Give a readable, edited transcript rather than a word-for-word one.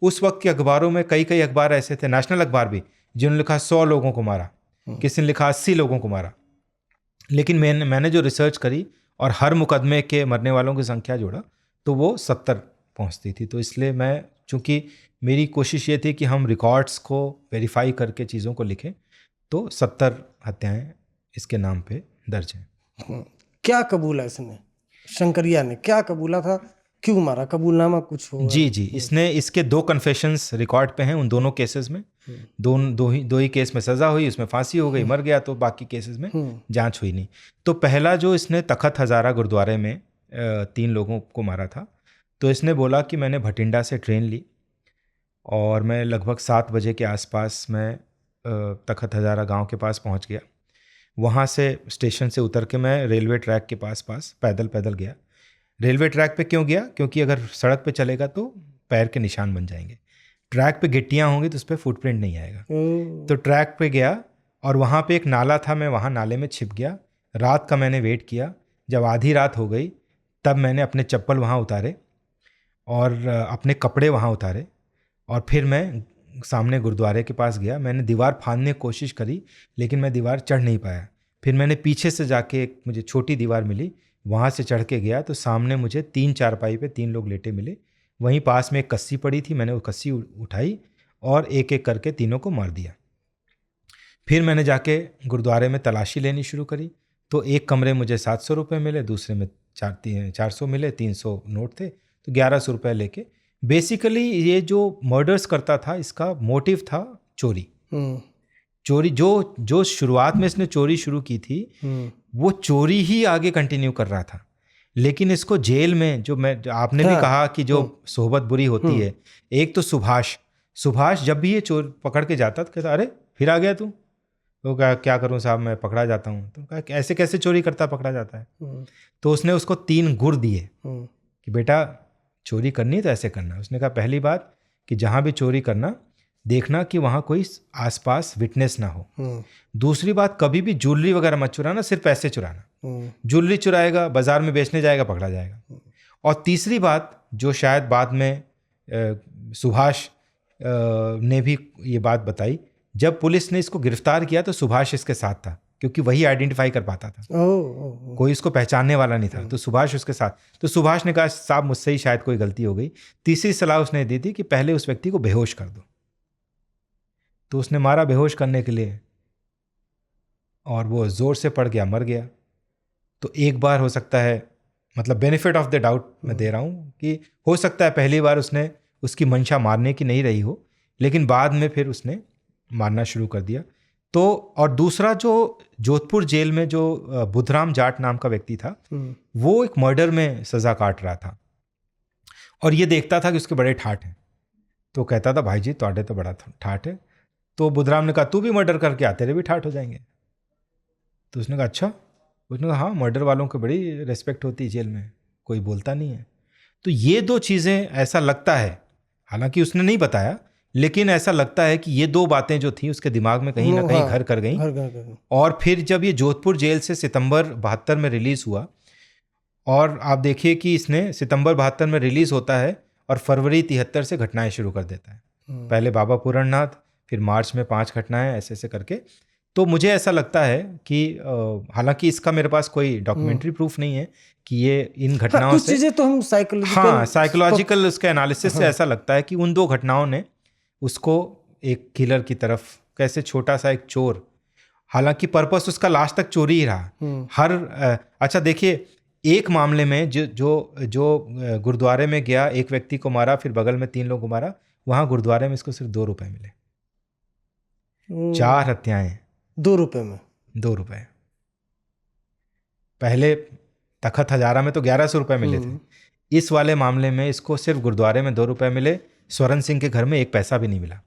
उस वक्त के अखबारों में कई कई अखबार ऐसे थे, नेशनल अखबार भी, जिन्होंने लिखा 100 लोगों को मारा, किसी ने लिखा 80 लोगों को मारा। लेकिन मैंने जो रिसर्च करी और हर मुकदमे के मरने वालों की संख्या जोड़ा तो वो 70 पहुंचती थी। तो इसलिए मैं, चूँकि मेरी कोशिश ये थी कि हम रिकॉर्ड्स को वेरीफाई करके चीज़ों को लिखें, तो 70 हत्याएं इसके नाम पे दर्ज हैं। क्या कबूला इसने, शंकरिया ने क्या कबूला था, क्यों मारा, कबूलनामा कुछ हो? जी, इसके 2 कन्फेशंस रिकॉर्ड पे हैं उन दोनों केसेस में। दो ही केस में सज़ा हुई, उसमें फांसी हो गई, मर गया, तो बाकी केसेस में जांच हुई नहीं। तो पहला जो इसने तखत हज़ारा गुरुद्वारे में 3 लोगों को मारा था, तो इसने बोला कि मैंने भटिंडा से ट्रेन ली और मैं लगभग 7 बजे के आसपास मैं तखत हज़ारा गांव के पास पहुंच गया। वहां से स्टेशन से उतर के मैं रेलवे ट्रैक के पास पैदल गया। रेलवे ट्रैक पे क्यों गया? क्योंकि अगर सड़क पे चलेगा तो पैर के निशान बन जाएंगे, ट्रैक पे गिट्टियाँ होंगी तो उस पर फुटप्रिंट नहीं आएगा। तो ट्रैक पे गया और वहाँ पे एक नाला था, मैं वहाँ नाले में छिप गया। रात का मैंने वेट किया, जब आधी रात हो गई तब मैंने अपने चप्पल वहाँ उतारे और अपने कपड़े वहाँ उतारे और फिर मैं सामने गुरुद्वारे के पास गया। मैंने दीवार फांदने की कोशिश करी लेकिन मैं दीवार चढ़ नहीं पाया। फिर मैंने पीछे से जाके, एक मुझे छोटी दीवार मिली, वहाँ से चढ़ के गया तो सामने मुझे 3 चारपाई पे 3 लोग लेटे मिले। वहीं पास में एक कस्सी पड़ी थी, मैंने वो कस्सी उठाई और एक एक करके तीनों को मार दिया। फिर मैंने जाके गुरुद्वारे में तलाशी लेनी शुरू करी। तो एक कमरे मुझे 700 रुपये मिले, दूसरे में 400 मिले, 300 नोट थे, तो 1100 रुपये लेके बेसिकली ये जो मर्डर्स करता था इसका मोटिव था चोरी। चोरी जो शुरुआत में इसने चोरी शुरू की थी वो चोरी ही आगे कंटिन्यू कर रहा था। लेकिन इसको जेल में जो आपने भी कहा कि जो सोहबत बुरी होती है, एक तो सुभाष जब भी ये चोर पकड़ के जाता तो कहता, अरे फिर आ गया तू? तो क्या करूं साहब, मैं पकड़ा जाता हूँ। तो कहा ऐसे कैसे चोरी करता पकड़ा जाता है? तो उसने उसको 3 गुर दिए कि बेटा चोरी करनी है तो ऐसे करना। उसने कहा पहली बात कि जहाँ भी चोरी करना देखना कि वहाँ कोई आसपास विटनेस ना हो। दूसरी बात, कभी भी ज्वेलरी वगैरह मत चुराना, सिर्फ पैसे चुराना। ज्वेलरी चुराएगा, बाजार में बेचने जाएगा, पकड़ा जाएगा। और तीसरी बात जो शायद बाद में सुभाष ने भी ये बात बताई, जब पुलिस ने इसको गिरफ्तार किया तो सुभाष इसके साथ था क्योंकि वही आइडेंटिफाई कर पाता था। कोई इसको पहचानने वाला नहीं था, तो सुभाष उसके साथ। तो सुभाष ने कहा साहब मुझसे ही शायद कोई गलती हो गई। तीसरी सलाह उसने दी थी कि पहले उस व्यक्ति को बेहोश कर दो। तो उसने मारा बेहोश करने के लिए और वो जोर से पड़ गया, मर गया। तो एक बार हो सकता है, मतलब बेनिफिट ऑफ द डाउट मैं दे रहा हूँ कि हो सकता है पहली बार उसकी मंशा मारने की नहीं रही हो, लेकिन बाद में फिर उसने मारना शुरू कर दिया। तो और दूसरा जो जोधपुर जेल में जो बुधराम जाट नाम का व्यक्ति था, वो एक मर्डर में सज़ा काट रहा था और ये देखता था कि उसके बड़े ठाठ हैं। तो कहता था भाई जी तोड़े तो बड़ा ठाठ है। तो बुधराम ने कहा तू भी मर्डर करके आ, तेरे भी ठाठ हो जाएंगे। तो उसने कहा अच्छा। उसने कहा हाँ, मर्डर वालों को बड़ी रिस्पेक्ट होती है जेल में, कोई बोलता नहीं है। तो ये 2 चीज़ें ऐसा लगता है, हालांकि उसने नहीं बताया, लेकिन ऐसा लगता है कि ये 2 बातें जो थी उसके दिमाग में कहीं ना कहीं घर कर गई। और फिर जब ये जोधपुर जेल से सितंबर 72 में रिलीज़ हुआ, और आप देखिए कि इसने सितंबर 72 में रिलीज़ होता है और फरवरी 73 से घटनाएं शुरू कर देता है। पहले बाबा पूरणनाथ, फिर मार्च में 5 घटनाएं, ऐसे करके। तो मुझे ऐसा लगता है कि हालांकि इसका मेरे पास कोई डॉक्यूमेंट्री प्रूफ नहीं है कि ये इन घटनाओं कुछ चीजें तो हम साइकोलॉजिकल उसके एनालिसिस से ऐसा लगता है कि उन 2 घटनाओं ने उसको एक किलर की तरफ, कैसे छोटा सा एक चोर, हालांकि पर्पस उसका लास्ट तक चोरी ही रहा। अच्छा देखिए, एक मामले में जो गुरुद्वारे में गया, एक व्यक्ति को मारा, फिर बगल में 3 लोगों को मारा, वहां गुरुद्वारे में इसको सिर्फ 2 रुपए मिले। 4 हत्याएं 2 रुपए में, 2 रुपए। पहले तखत हजारा में तो 1100 रुपए मिले थे। इस वाले मामले में इसको सिर्फ गुरुद्वारे में 2 रुपए मिले। स्वर्ण सिंह के घर में 1 पैसा भी नहीं मिला।